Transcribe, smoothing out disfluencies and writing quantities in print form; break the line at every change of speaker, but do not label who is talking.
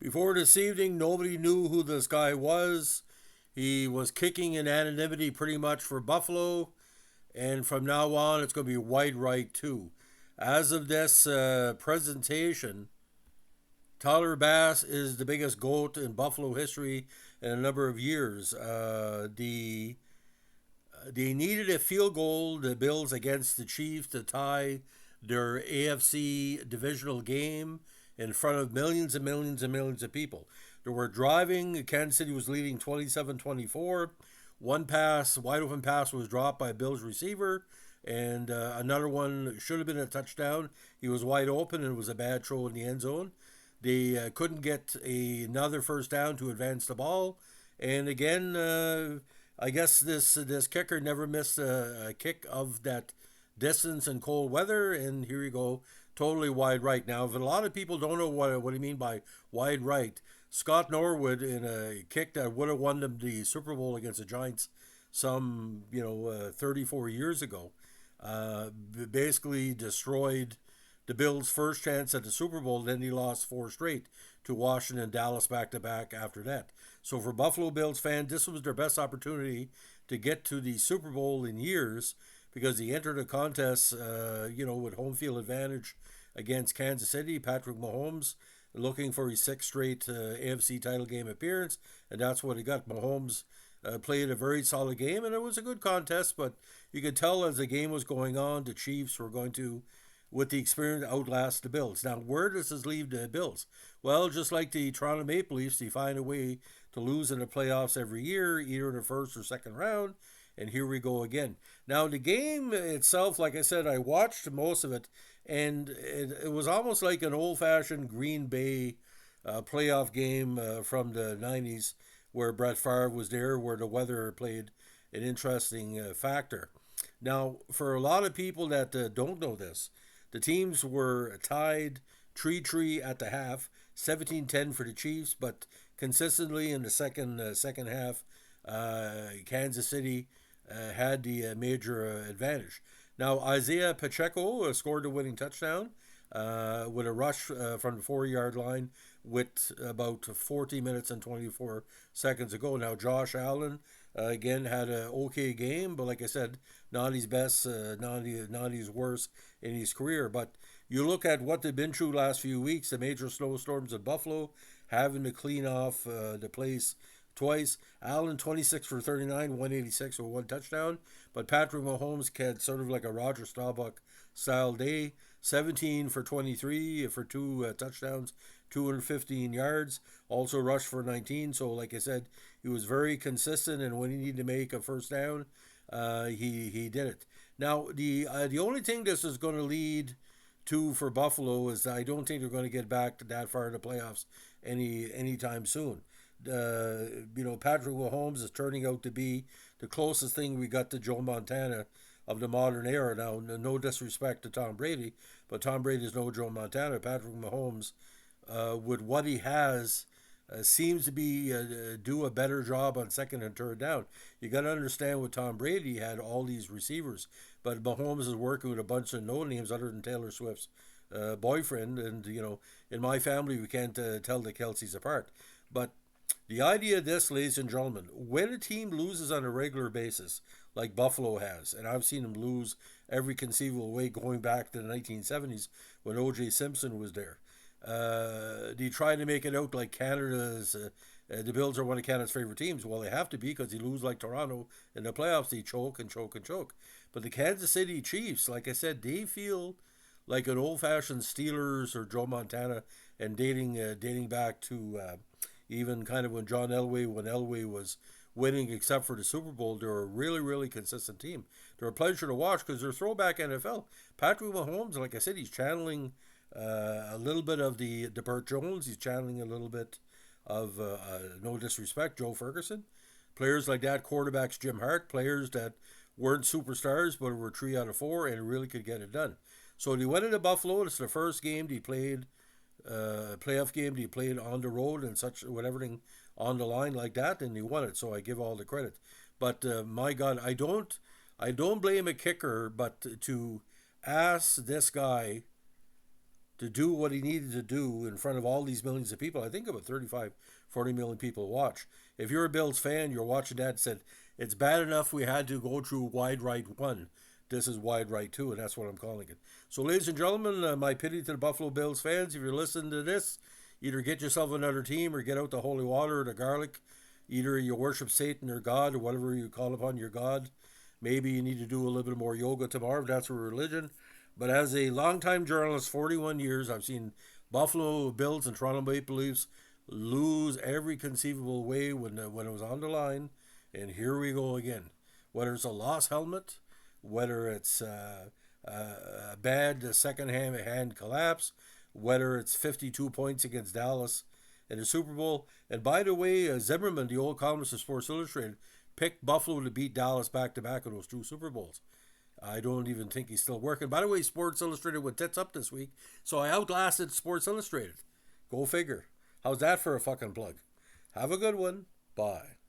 Before this evening, nobody knew who this guy was. He was kicking in anonymity pretty much for Buffalo, and from now on, it's going to be wide right too. As of this presentation, Tyler Bass is the biggest GOAT in Buffalo history in a number of years. They needed a field goal, the Bills, against the Chiefs to tie their AFC Divisional game in front of millions and millions and millions of people. They were driving. Kansas City was leading 27-24. One pass, wide open pass, was dropped by a Bills receiver, and another one should have been a touchdown. He was wide open, and it was a bad throw in the end zone. They couldn't get another first down to advance the ball, and again, I guess this kicker never missed a kick of that distance in cold weather, and here you go, totally wide right. Now, if a lot of people don't know what I mean by wide right, Scott Norwood, in a kick that would have won them the Super Bowl against the Giants some 34 years ago, basically destroyed the Bills' first chance at the Super Bowl. Then he lost four straight to Washington, Dallas back to back after that. So for Buffalo Bills fans, this was their best opportunity to get to the Super Bowl in years, because he entered a contest, with home field advantage against Kansas City. Patrick Mahomes looking for his sixth straight AFC title game appearance, and that's what he got. Mahomes played a very solid game, and it was a good contest, but you could tell as the game was going on, the Chiefs were going to, with the experience, outlast the Bills. Now, where does this leave the Bills? Well, just like the Toronto Maple Leafs, they find a way to lose in the playoffs every year, either in the first or second round, and here we go again. Now, the game itself, like I said, I watched most of it, and it was almost like an old-fashioned Green Bay playoff game from the 90s, where Brett Favre was there, where the weather played an interesting factor. Now, for a lot of people that don't know this, the teams were tied 3-3 at the half, 17-10 for the Chiefs, but consistently in the second half, Kansas City had the major advantage. Now, Isaiah Pacheco scored the winning touchdown with a rush from the 4 yard line with about 40 minutes and 24 seconds ago. Now, Josh Allen again had an okay game, but like I said, not his best, not his worst in his career. But you look at what they've been through last few weeks, the major snowstorms in Buffalo, having to clean off the place twice. Allen 26 for 39, 186 with one touchdown. But Patrick Mahomes had sort of like a Roger Staubach style day. 17 for 23 for two touchdowns, 215 yards. Also rushed for 19. So, like I said, he was very consistent, and when he needed to make a first down, he did it. Now, the only thing this is going to lead to for Buffalo is I don't think they're going to get back to that far in the playoffs anytime soon. Patrick Mahomes is turning out to be the closest thing we got to Joe Montana of the modern era. Now, no disrespect to Tom Brady, but Tom Brady is no Joe Montana. Patrick Mahomes, with what he has, seems to be do a better job on second and third down. You got to understand, with Tom Brady, he had all these receivers, but Mahomes is working with a bunch of no names other than Taylor Swift's boyfriend, and in my family, we can't tell the Kelseys apart. But the idea of this, ladies and gentlemen, when a team loses on a regular basis, like Buffalo has, and I've seen them lose every conceivable way going back to the 1970s when O.J. Simpson was there, they try to make it out like the Bills are one of Canada's favorite teams. Well, they have to be, because they lose like Toronto in the playoffs. They choke and choke and choke. But the Kansas City Chiefs, like I said, they feel like an old-fashioned Steelers or Joe Montana, and dating back to even kind of when Elway was winning, except for the Super Bowl. They're a really, really consistent team. They're a pleasure to watch because they're throwback NFL. Patrick Mahomes, like I said, he's channeling a little bit of the Burt Jones. He's channeling a little bit of, no disrespect, Joe Ferguson. Players like that, quarterbacks Jim Hart, players that weren't superstars but were 3 out of 4 and really could get it done. So they went into Buffalo. It's the first game they played, playoff game they played on the road and such, with everything on the line like that, and they won it. So I give all the credit. But my God, I don't blame a kicker, but to ask this guy to do what he needed to do in front of all these millions of people. I think about 35, 40 million people watch. If you're a Bills fan, you're watching that and said, it's bad enough we had to go through wide right 1. This is wide right 2, and that's what I'm calling it. So, ladies and gentlemen, my pity to the Buffalo Bills fans. If you're listening to this, either get yourself another team or get out the holy water or the garlic. Either you worship Satan or God or whatever you call upon your God. Maybe you need to do a little bit more yoga tomorrow if that's a religion. But as a longtime journalist, 41 years, I've seen Buffalo Bills and Toronto Maple Leafs lose every conceivable way when it was on the line. And here we go again. Whether it's a lost helmet, whether it's a bad second-hand collapse, whether it's 52 points against Dallas in the Super Bowl. And by the way, Zimmerman, the old columnist of Sports Illustrated, picked Buffalo to beat Dallas back-to-back in those 2 Super Bowls. I don't even think he's still working. By the way, Sports Illustrated went tits up this week, so I outlasted Sports Illustrated. Go figure. How's that for a fucking plug? Have a good one. Bye.